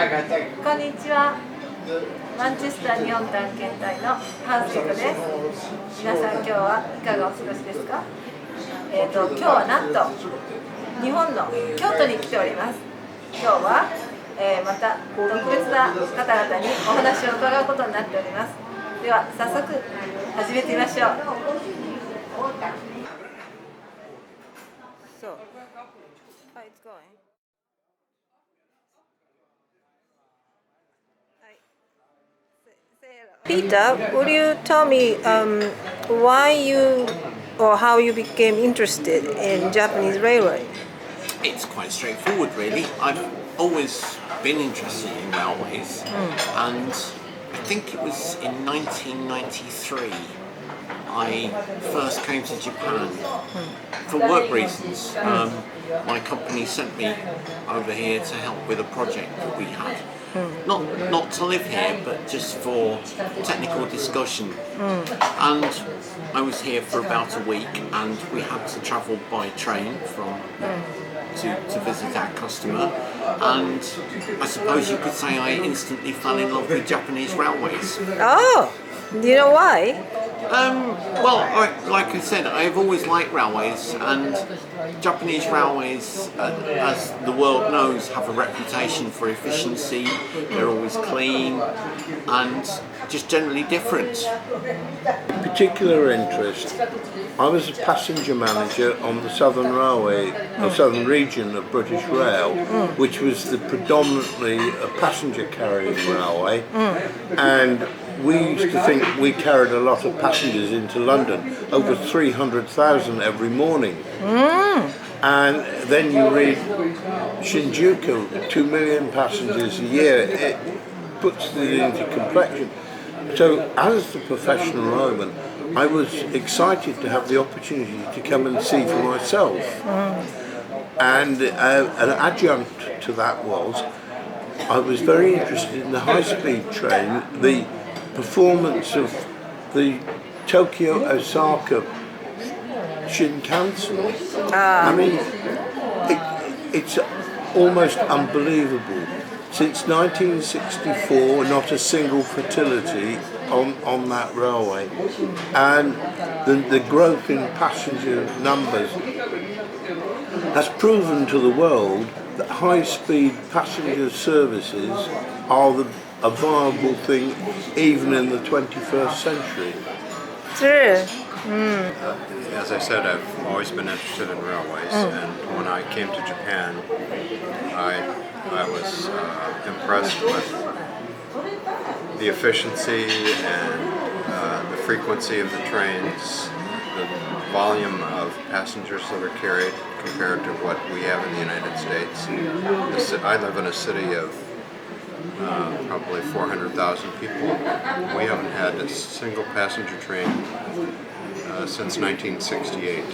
こんにちは。マンチェスター日本探検隊のハウスイクです。皆さん今日はいかがお過ごしですか？今日はなんと日本の京都に来ております。今日は、また特別な方々にお話を伺うことになっております。では早速始めてみましょう。So, how it's going? Peter, would you tell me why you or how you became interested in Japanese railway? It's quite straightforward, really. I've always been interested in railways, and I think it was in 1993 I first came to Japan for work reasons. My company sent me over here to help with a project that we had. Not to live here, but just for technical discussion. And I was here for about a week, and we had to travel by train to visit our customer. And I suppose you could say I instantly fell in love with Japanese railways. Oh, do you know why? Well, like I said, I've always liked railways, and Japanese railways, as the world knows, have a reputation for efficiency. They're always clean and just generally different. Particular interest. I was a passenger manager on the Southern Railway, the Southern region of British Rail, which was predominantly a passenger carrying railway, and we used to think we carried a lot of passengers into London, over 300,000 every morning. And then you read Shinjuku, 2 million passengers a year. It puts it into complexion. So as the professional railman, I was excited to have the opportunity to come and see for myself. And an adjunct to that was, I was very interested in the high-speed train, the performance of the Tokyo-Osaka Shinkansen. I mean, it's almost unbelievable. Since 1964, not a single fatality on that railway, and the growth in passenger numbers has proven to the world that high-speed passenger services are a viable thing even in the 21st century. True. As I said, I've always been interested in railways, and when I came to Japan, I was impressed with the efficiency and the frequency of the trains, the volume of passengers that are carried compared to what we have in the United States. I live in a city of probably 400,000 people. We haven't had a single passenger train since 1968.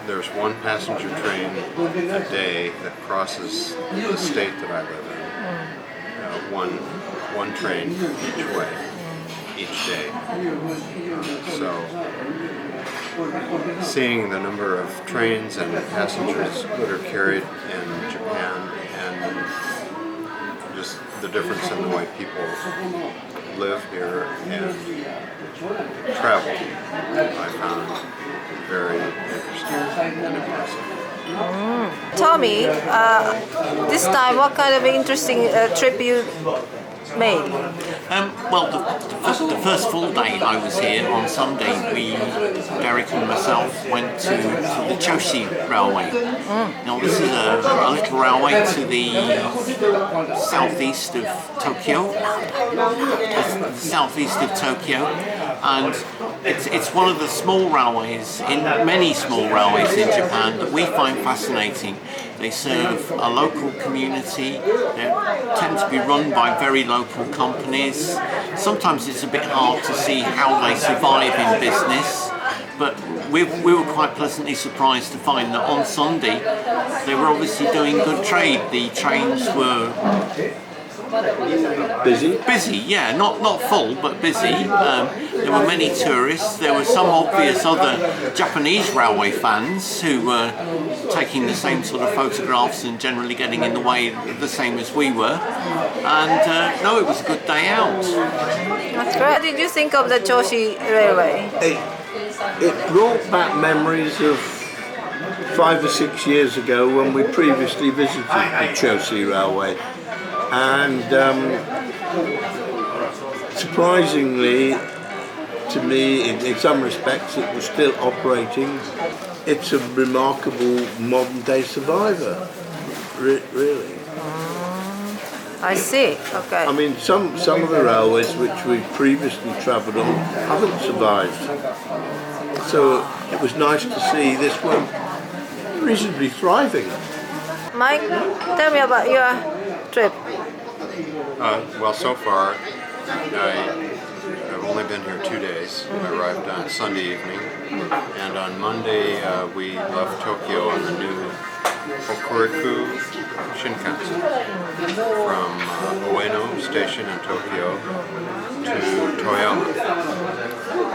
There's one passenger train a day that crosses the state that I live in. One train each way, each day. So seeing the number of trains and passengers that are carried in Japan, and just the difference in the way people live here and travel, I found very interesting and impressive. Tell me, this time what kind of interesting trip you made? Well, the first full day I was here on Sunday, Derek and myself, went to the Choshi Railway. Now this is a little railway to the southeast of Tokyo, and it's one of the small railways, many small railways in Japan, that we find fascinating. They serve a local community. They tend to be run by very local companies. Sometimes it's a bit hard to see how they survive in business, but we were quite pleasantly surprised to find that on Sunday they were obviously doing good trade. The trains were Busy? Busy, yeah, not full, but busy. There were many tourists. There were some obvious other Japanese railway fans who were taking the same sort of photographs and generally getting in the way the same as we were. And no, it was a good day out. That's great. What did you think of the Choshi Railway? It brought back memories of 5 or 6 years ago when we previously visited the Choshi Railway. And surprisingly, to me, in some respects, it was still operating. It's a remarkable modern-day survivor, really. I see. Okay. I mean, some of the railways which we've previously travelled on haven't survived. So it was nice to see this one reasonably thriving. Mike, tell me about your trip. Well, so far, I've only been here 2 days. I arrived on Sunday evening, and on Monday we left Tokyo on the new Hokuriku Shinkansen from Ueno Station in Tokyo to Toyama.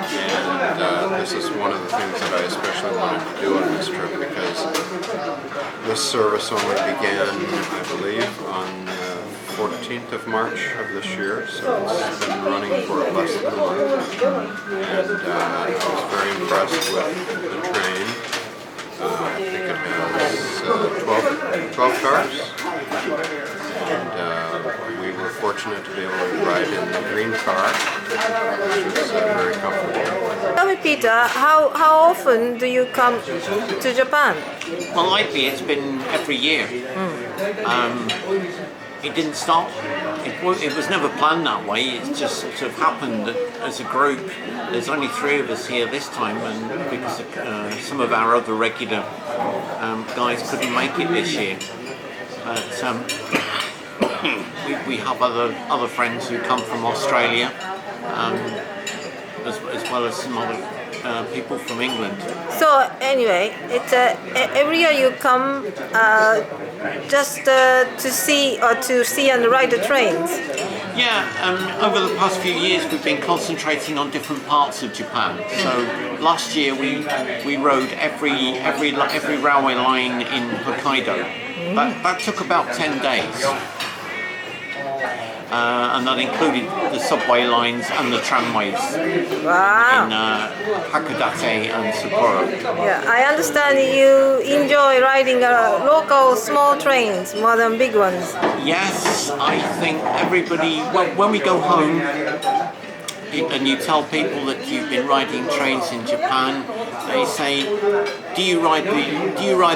And this is one of the things that I especially wanted to do on this trip because this service only began, I believe, on the 14th of March of this year, so it's been running for less than a month. And I was very impressed with the train. I think it has 12 cars, and we were fortunate to be able to ride in the green car, which was very comfortable. Tell me, Peter, how often do you come to Japan? Well, lately it's been every year. It didn't stop. It was never planned that way. It just sort of happened that as a group. There's only 3 of us here this time, and because some of our other regular guys couldn't make it this year. But we have other friends who come from Australia, as well as some other people from England. So anyway, it's every year you come just to see and ride the trains. Yeah, over the past few years we've been concentrating on different parts of Japan. So last year we rode every railway line in Hokkaido. That took about 10 days. And that included the subway lines and the tramways in Hakodate and Sapporo. Yeah, I understand you enjoy riding local small trains more than big ones. Yes, I think everybody, when we go home and you tell people that you've been riding trains in Japan, they say, do you ride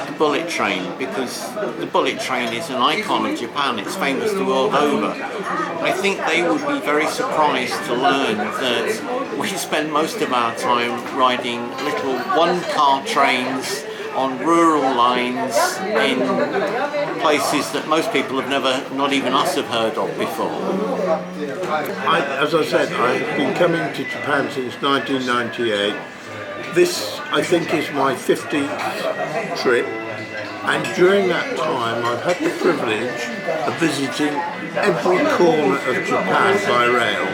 the bullet train? Because the bullet train is an icon of Japan, it's famous the world over. I think they would be very surprised to learn that we spend most of our time riding little one-car trains on rural lines in places that most people have never, not even us, have heard of before. As I said, I've been coming to Japan since 1998. This, I think, is my 15th trip, and during that time I've had the privilege of visiting every corner of Japan by rail.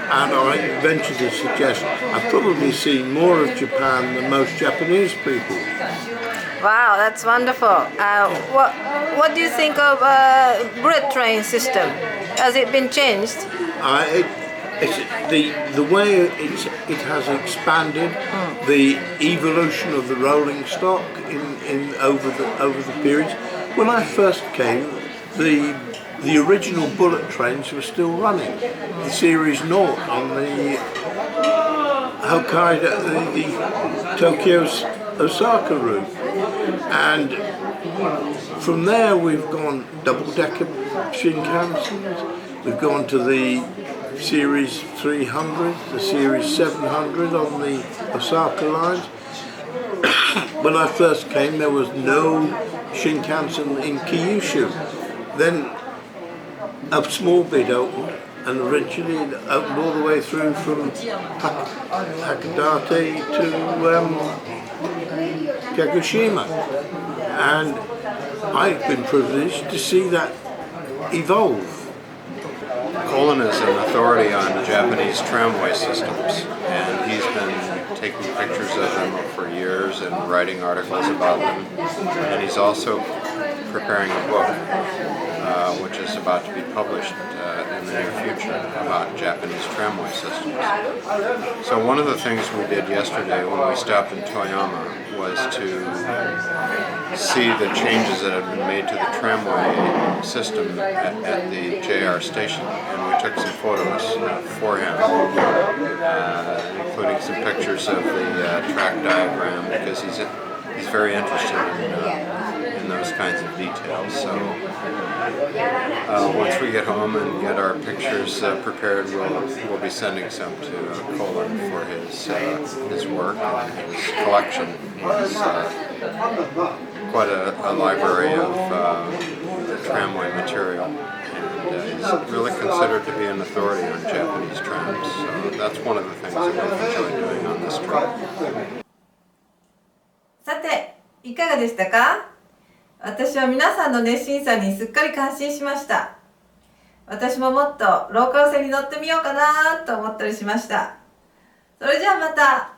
And I venture to suggest I've probably seen more of Japan than most Japanese people. Wow, that's wonderful. What do you think of bullet train system? Has it been changed? The way it has expanded, the evolution of the rolling stock over the periods. When I first came, the original bullet trains were still running. The Series 0 on the Hokkaido, the Tokyo Osaka route, and from there we've gone double-decker Shinkansens. We've gone to the Series 300, the Series 700 on the Osaka lines. When I first came, there was no Shinkansen in Kyushu. Then a small bit opened, and eventually it opened all the way through from Hakodate to Kagoshima. And I've been privileged to see that evolve. Colin is an authority on Japanese tramway systems, and he's been taking pictures of them for years and writing articles about them. And he's also preparing a book, which is about to be published in the near future about Japanese tramway systems. So one of the things we did yesterday when we stopped in Toyama was to see the changes that had been made to the tramway system at the JR station, and we took some photos for him, including some pictures of the track diagram, because he's very interested in those kinds of details. So once we get home and get our pictures prepared, we'll be sending some to Colin for his work and his collection. He's quite a library of tramway material, and he's really considered to be an authority on Japanese trams. So that's one of the things that we've enjoyed doing on this trip. さて、いかがでしたか？私は皆さんの熱心さにすっかり感心しました。私ももっとローカル線に乗ってみようかなと思ったりしました。それじゃあまた。